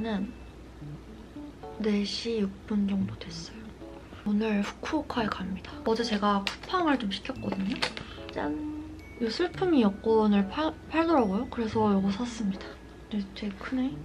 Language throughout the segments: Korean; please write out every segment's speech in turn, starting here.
시간은 4시 6분 정도 됐어요. 오늘 후쿠오카에 갑니다. 어제 제가 쿠팡을 좀 시켰거든요. 짠! 이 슬픔이 여권을 팔더라고요. 그래서 이거 샀습니다. 되게 크네.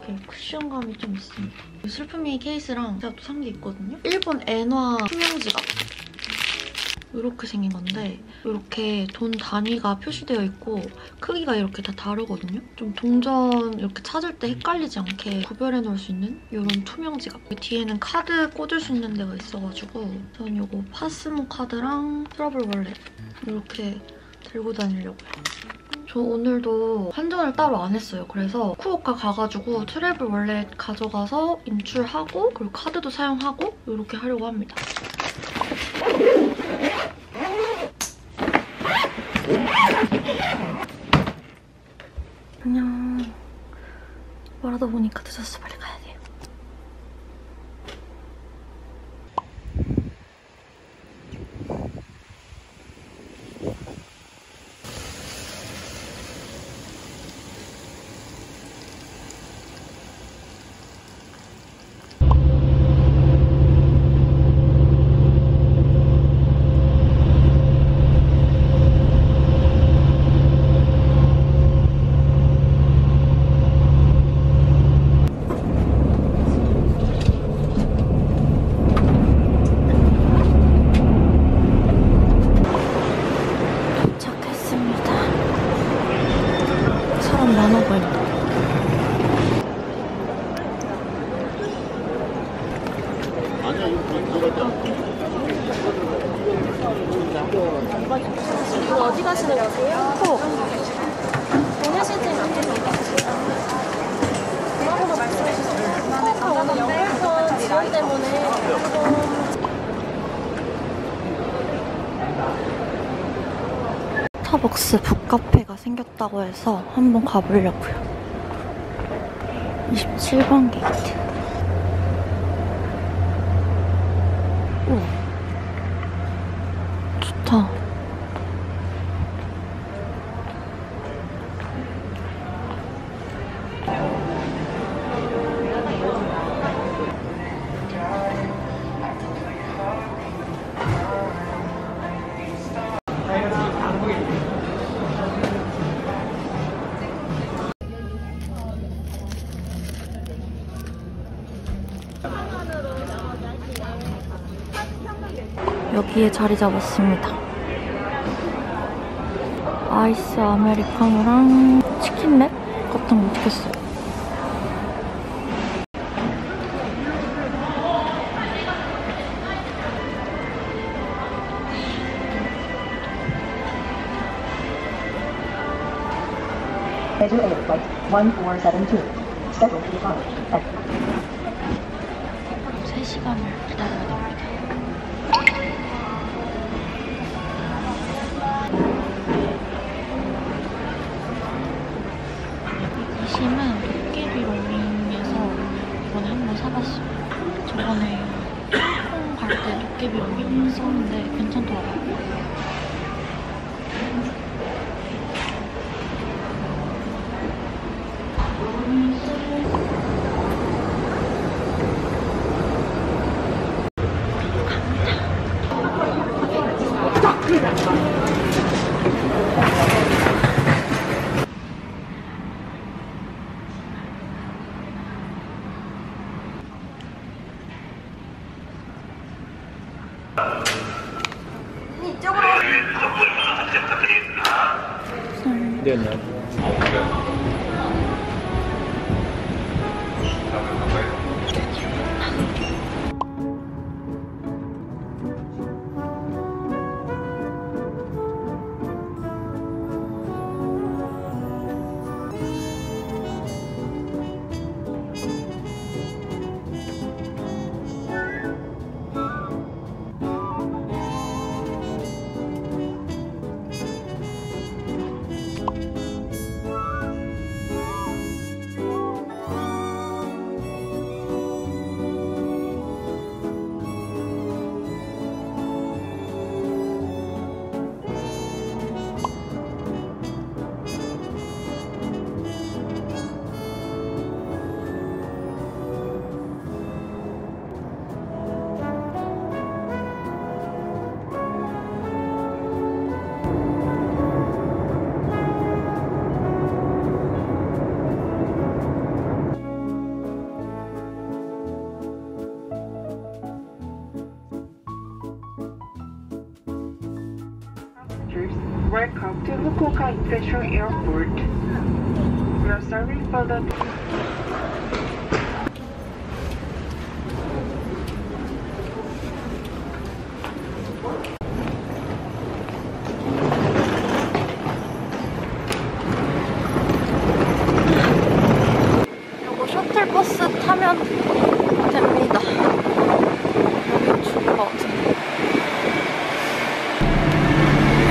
이렇게 쿠션감이 좀 있습니다. 이 슬픔이 케이스랑 제가 또 산 게 있거든요. 일본 엔화 투명 지갑. 이렇게 생긴 건데 이렇게 돈 단위가 표시되어 있고 크기가 이렇게 다 다르거든요. 좀 동전 이렇게 찾을 때 헷갈리지 않게 구별해 놓을 수 있는 이런 투명 지갑. 여기 뒤에는 카드 꽂을 수 있는 데가 있어가지고 전 이거 파스모 카드랑 트러블 월렛 이렇게 들고 다니려고요. 저 오늘도 환전을 따로 안 했어요. 그래서 후쿠오카 가가지고 트래블 월렛 가져가서 인출하고 그리고 카드도 사용하고 이렇게 하려고 합니다. 안녕. 말하다 보니까 늦었어. 빨리 가야 돼요. 어디 가시는 거세요? 보내실 때 맞겠습니다. 전화번호 말씀해 주세요. 오늘 연결선 지연 때문에 스타벅스 북카페가 생겼다고 해서 한번 가보려고요. 27번 게이트. 오, 좋다. 여기에 자리 잡았습니다. 아이스 아메리카노랑 치킨랩 같은 거 시켰어요. Schedule A, flight 1472. Schedule to depart at 3시간을 기다려야 됩니다. 이 심은 도깨비 로밍에서 이번에 한번 사봤어요. 저번에 홍콩 갈 때 도깨비 로밍 썼는데 괜찮더라고요. 네, 네. Welcome to Fukuoka International Airport. We are sorry for the 요거 셔틀버스 타면 됩니다. 여기 줄 것 같은데.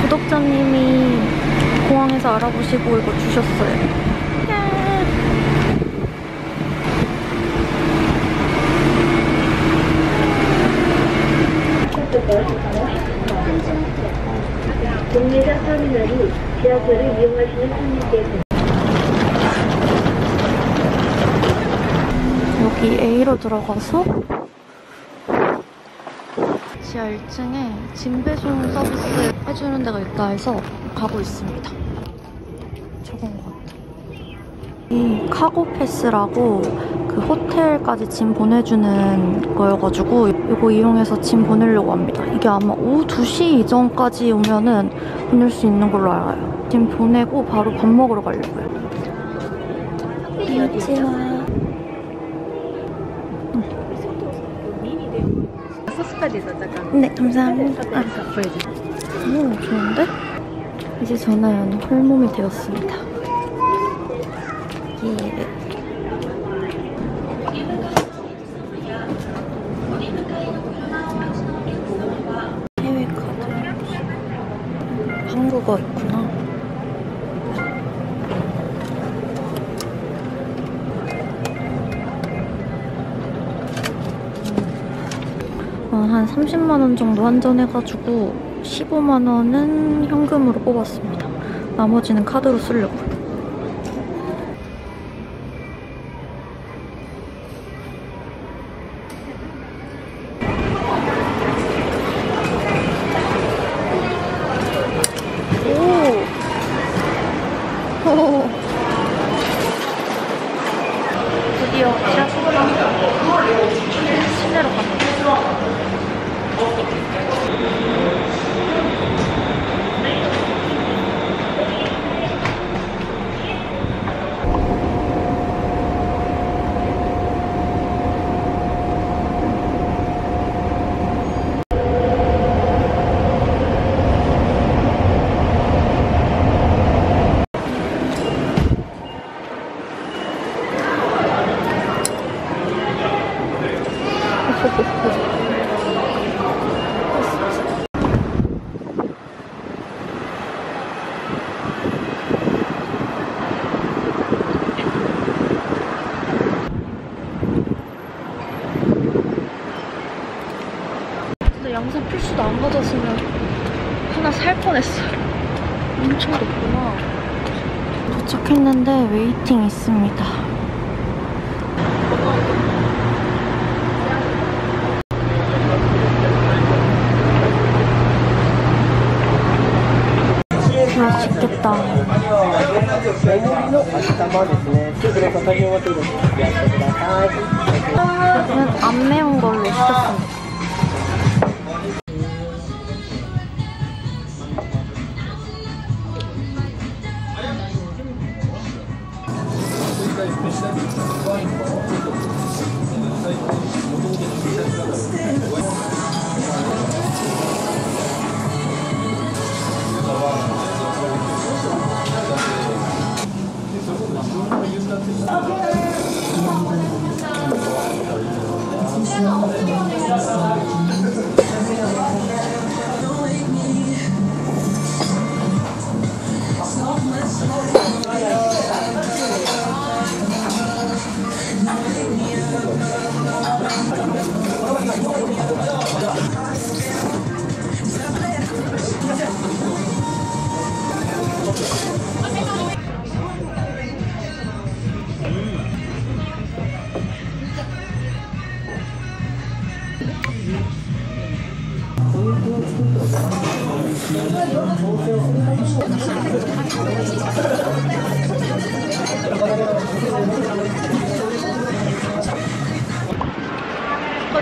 구독자님이 공항에서 알아보시고 이거 주셨어요. 동메다 터미널이 지하철을 이용하시는 손님께서 여기 A로 들어가서 지하 1층에 짐 배송 서비스 해주는 데가 있다 해서 가고 있습니다. 저건 것 같아. 이 카고 패스라고 그 호텔까지 짐 보내주는 거여가지고 이거 이용해서 짐 보내려고 합니다. 이게 아마 오후 2시 이전까지 오면은 보낼 수 있는 걸로 알아요. 짐 보내고 바로 밥 먹으러 가려고요. 안녕하세요. 네, 감사합니다. 오, 좋은데? 이제 저는 홀몸이 되었습니다. 예. 해외 카드. 한국어 있구나. 한 30만 원 정도 환전해가지고 15만 원은 현금으로 뽑았습니다. 나머지는 카드로 쓰려고요. 오! 드디어 지하철 시내로 갑니다. 근데 양산 필수도 안 가졌으면 하나 살 뻔했어요. 엄청 높구나. 도착했는데 웨이팅 있습니다. 맛있겠다. 저는 안 매운 걸로 시켰습니다.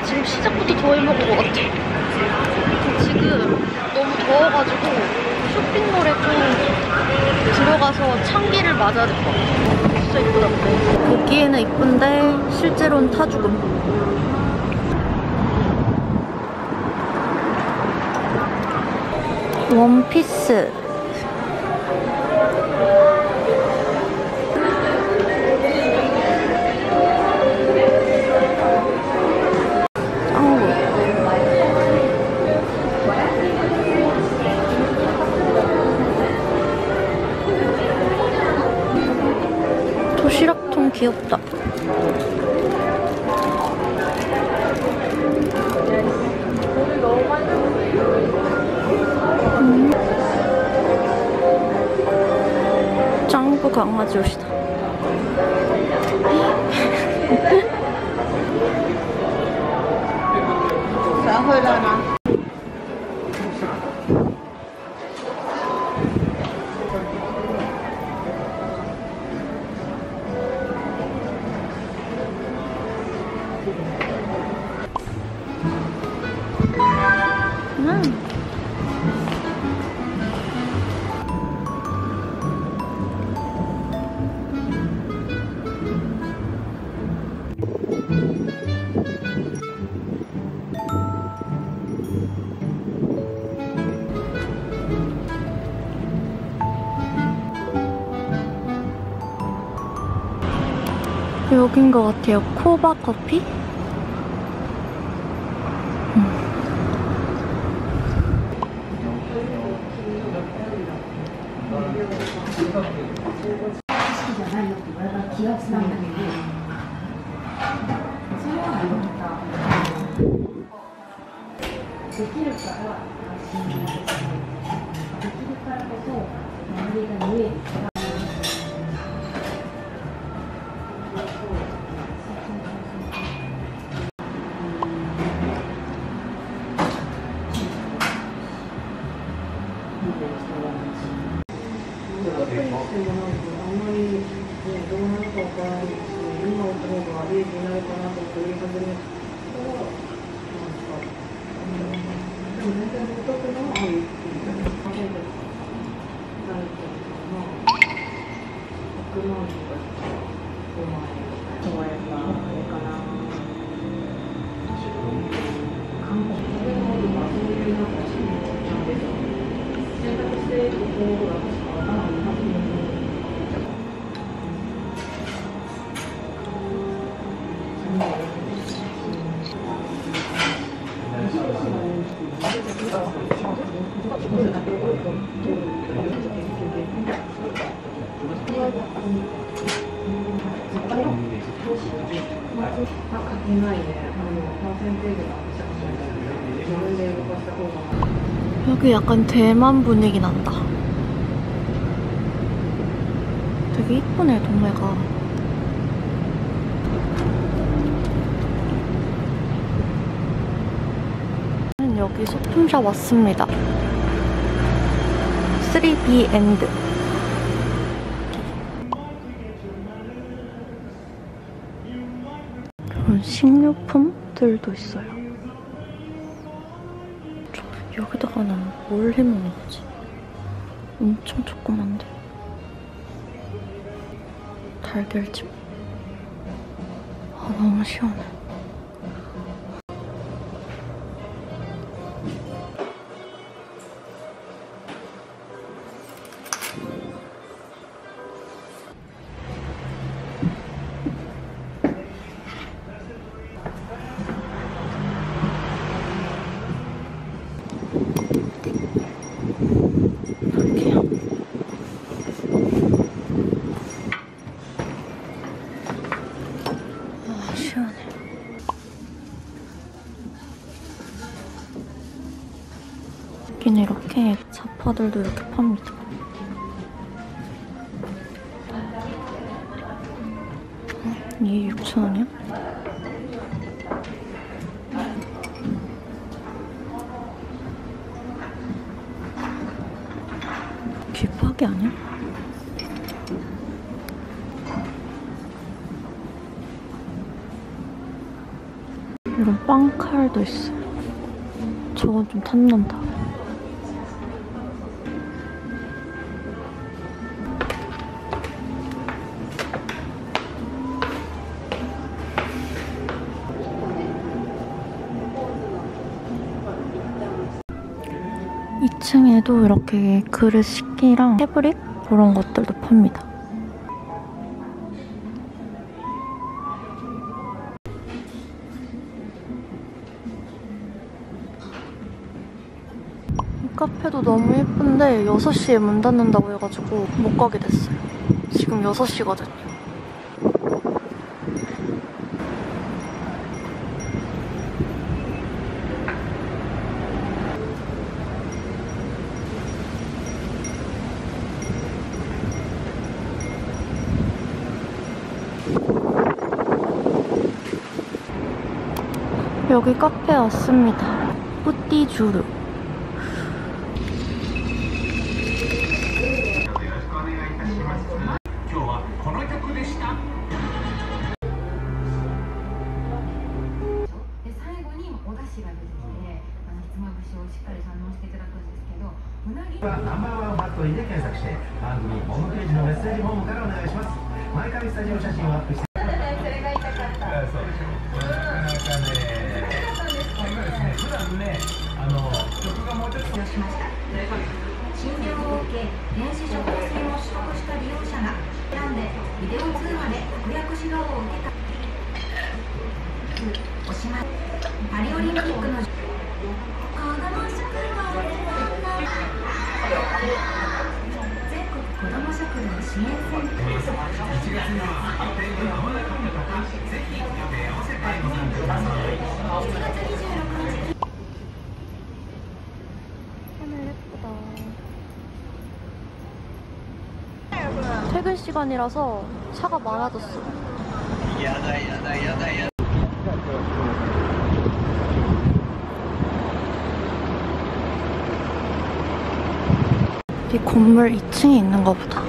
지금 시작부터 더위 먹은 것 같아. 지금 너무 더워가지고 쇼핑몰 싱가포르에 꼭 들어가서 창기를 맞아야 될 것 같아. 진짜 이쁘던데. 보기에는 이쁜데 실제로는 타 죽음. 원피스. 도시락통 귀엽다. 짱구 강아지 옷이다. 여긴 것 같아요. 코바 커피? 여기 약간 대만 분위기 난다. 되게 이쁘네, 동네가. 여기 소품샵 왔습니다. 3B 엔드. 그런 식료품들도 있어요. 여기다가는 뭘 해먹는 거지? 엄청 조그만데. 달걀찜. 아, 너무 시원해. 여기는 이렇게 자파들도 이렇게 팝니다. 이게 6,000원이야? 귀파기 아니야? 이런 빵칼도 있어. 저건 좀 탐난다. 2층에도 이렇게 그릇 식기랑 패브릭 그런 것들도 팝니다. 이 카페도 너무 예쁜데 6시에 문 닫는다고 해가지고 못 가게 됐어요. 지금 6시거든요. 여기 카페 왔습니다. 뿌띠주르. 나mbr1ファクトリーで検索して番組ホームページのメッセージフォームからお願いします。毎回スタジオ写真をアップしてそれが痛かった。そうでしょ。なかなかね、これがですね、普段ね、曲がもうちょっとしました。診療を受け、電子処方箋を取得した利用者が選んでビデオ通話で服薬指導を受けた。おしまい。パリオリンピックの全国子ども食堂支援センター1月には予定が合わなかった方、ぜひ予定合わせてご参加ください。7月26日퇴근 시간이라서 차가 많아졌어. 야다. 이 건물 2층에 있는가 보다.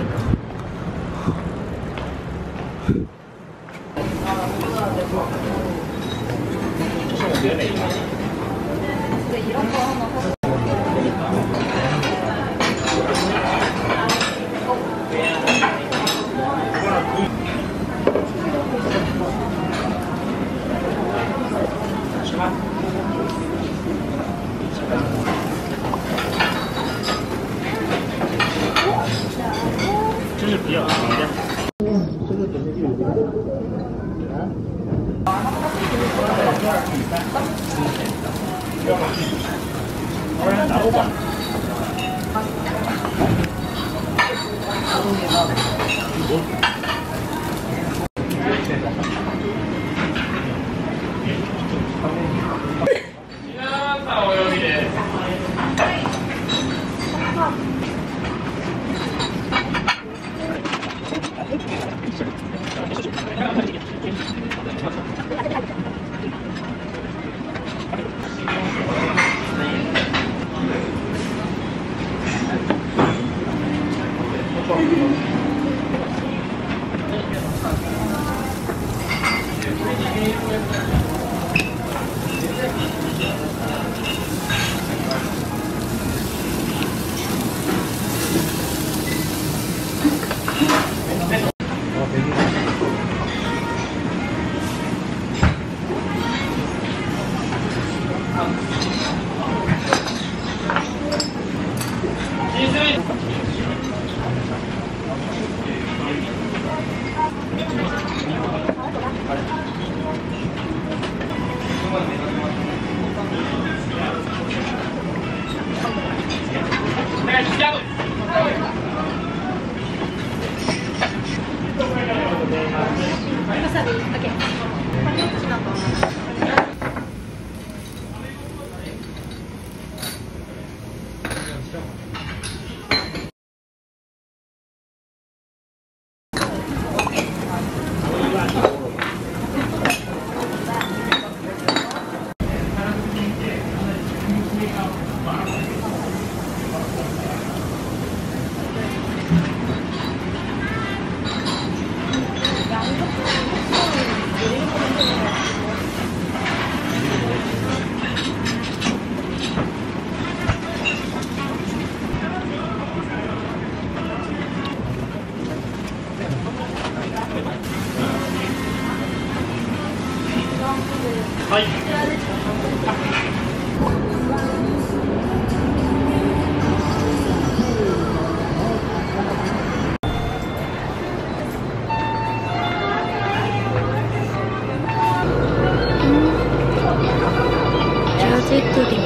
바질크림.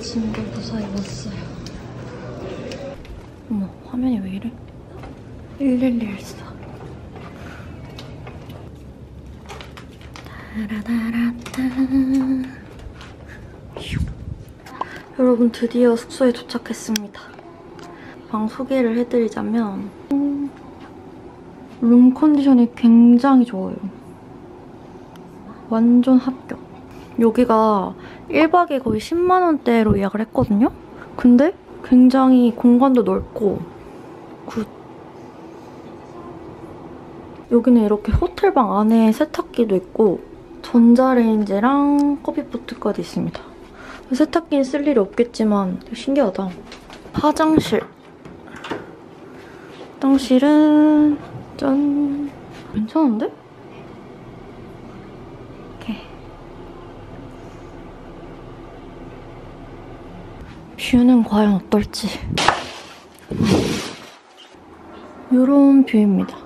짐도 무사히 왔어요. 어머, 화면이 왜 이래? 1114. 따라다라따. 휴. 여러분, 드디어 숙소에 도착했습니다. 방 소개를 해드리자면 룸 컨디션이 굉장히 좋아요. 완전 합격. 여기가 1박에 거의 10만 원대로 예약을 했거든요? 근데 굉장히 공간도 넓고 굿. 여기는 이렇게 호텔방 안에 세탁기도 있고 전자레인지랑 커피포트까지 있습니다. 세탁기는 쓸 일이 없겠지만 되게 신기하다. 화장실. 화장실은 짠. 괜찮은데? 이렇게. 뷰는 과연 어떨지. 이런 뷰입니다.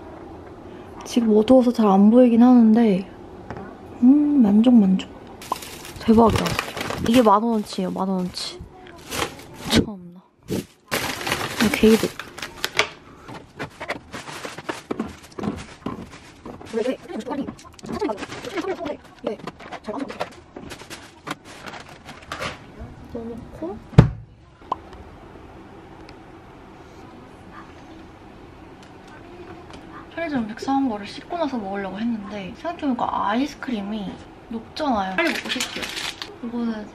지금 어두워서 잘 안 보이긴 하는데 만족. 대박이야. 이게 10,000원치예요, 10,000원치. 참나. 게이드. 넣어놓고 편의점 음식 사온 거를 씻고 나서 먹으려고 했는데 생각해보니까 아이스크림이 녹잖아요. 빨리 먹고 쉴게요. 이거는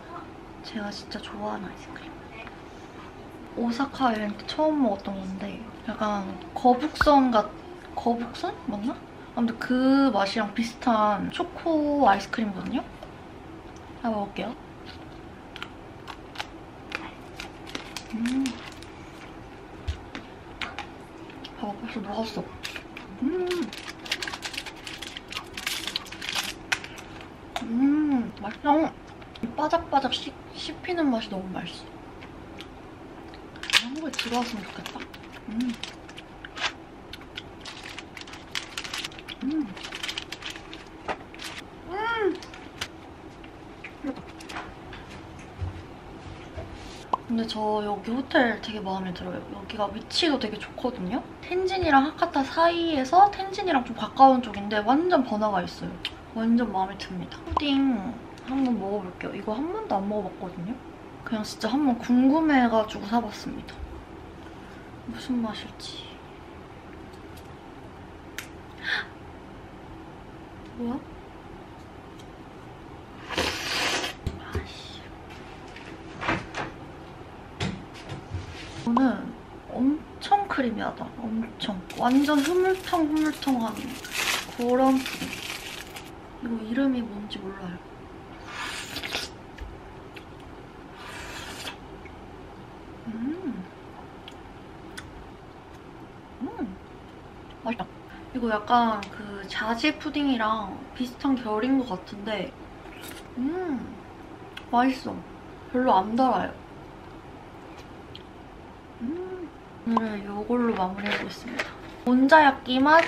제가 진짜 좋아하는 아이스크림. 오사카 여행 때 처음 먹었던 건데 약간 거북선 맞나? 아무튼 그 맛이랑 비슷한 초코 아이스크림이거든요? 한번 먹을게요. 봐봐, 벌써 녹았어. 맛있어. 바삭바삭 씹히는 맛이 너무 맛있어. 한국에 들어왔으면 좋겠다. 근데 저 여기 호텔 되게 마음에 들어요. 여기가 위치도 되게 좋거든요. 텐진이랑 하카타 사이에서 텐진이랑 좀 가까운 쪽인데 완전 번화가 있어요. 완전 마음에 듭니다. 푸딩 한번 먹어볼게요. 이거 한 번도 안 먹어봤거든요. 그냥 진짜 한번 궁금해가지고 사봤습니다. 무슨 맛일지. 뭐야? 이거는 엄청 크리미하다. 엄청. 완전 흐물텅흐물텅한 그런 푸딩. 이거 이름이 뭔지 몰라요. 맛있다. 이거 약간 그 자지 푸딩이랑 비슷한 결인 것 같은데 맛있어. 별로 안 달아요. 오늘은 이걸로 마무리해보겠습니다. 몬자야끼 맛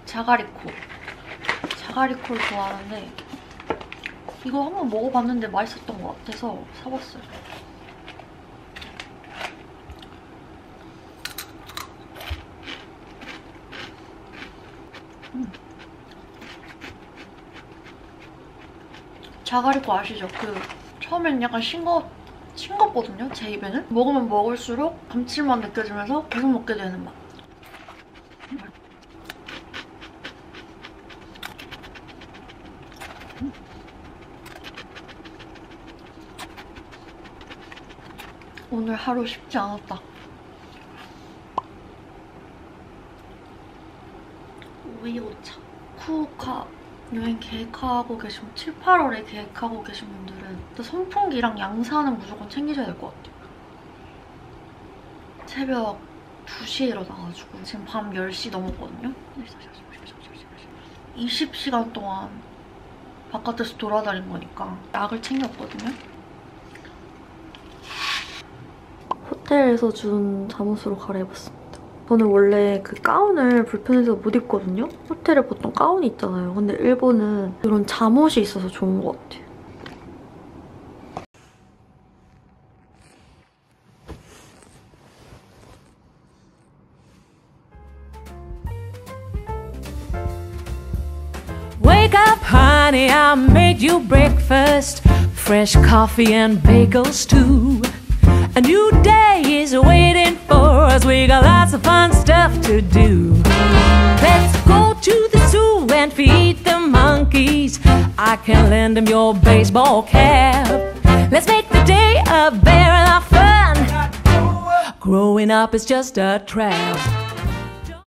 자가리코. 자가리코를 좋아하는데 이거 한번 먹어봤는데 맛있었던 것 같아서 사봤어요. 자가리코 아시죠? 그 처음엔 약간 싱겁거든요, 제 입에는. 먹으면 먹을수록 감칠맛 느껴지면서 계속 먹게 되는 맛. 오늘 하루 쉽지 않았다. 오이오차. 쿠오카 여행 계획하고 계시면 7, 8월에 계획하고 계신 분들은 또 선풍기랑 양산은 무조건 챙기셔야 될 것 같아요. 새벽 2시에 일어나가지고 지금 밤 10시 넘었거든요. 20시간 동안 바깥에서 돌아다닌 거니까 약을 챙겼거든요. 호텔에서 준 잠옷으로 갈아입었습니다. 저는 원래 그 가운을 불편해서 못 입거든요. 호텔에 보통 가운이 있잖아요. 근데 일본은 이런 잠옷이 있어서 좋은 것 같아요. Wake up, honey, I made you breakfast. Fresh coffee and bagels too. A new day is waiting for us. We got lots of fun stuff to do. Let's go to the zoo and feed the monkeys. I can lend them your baseball cap. Let's make the day a barrel of fun. Growing up is just a trap.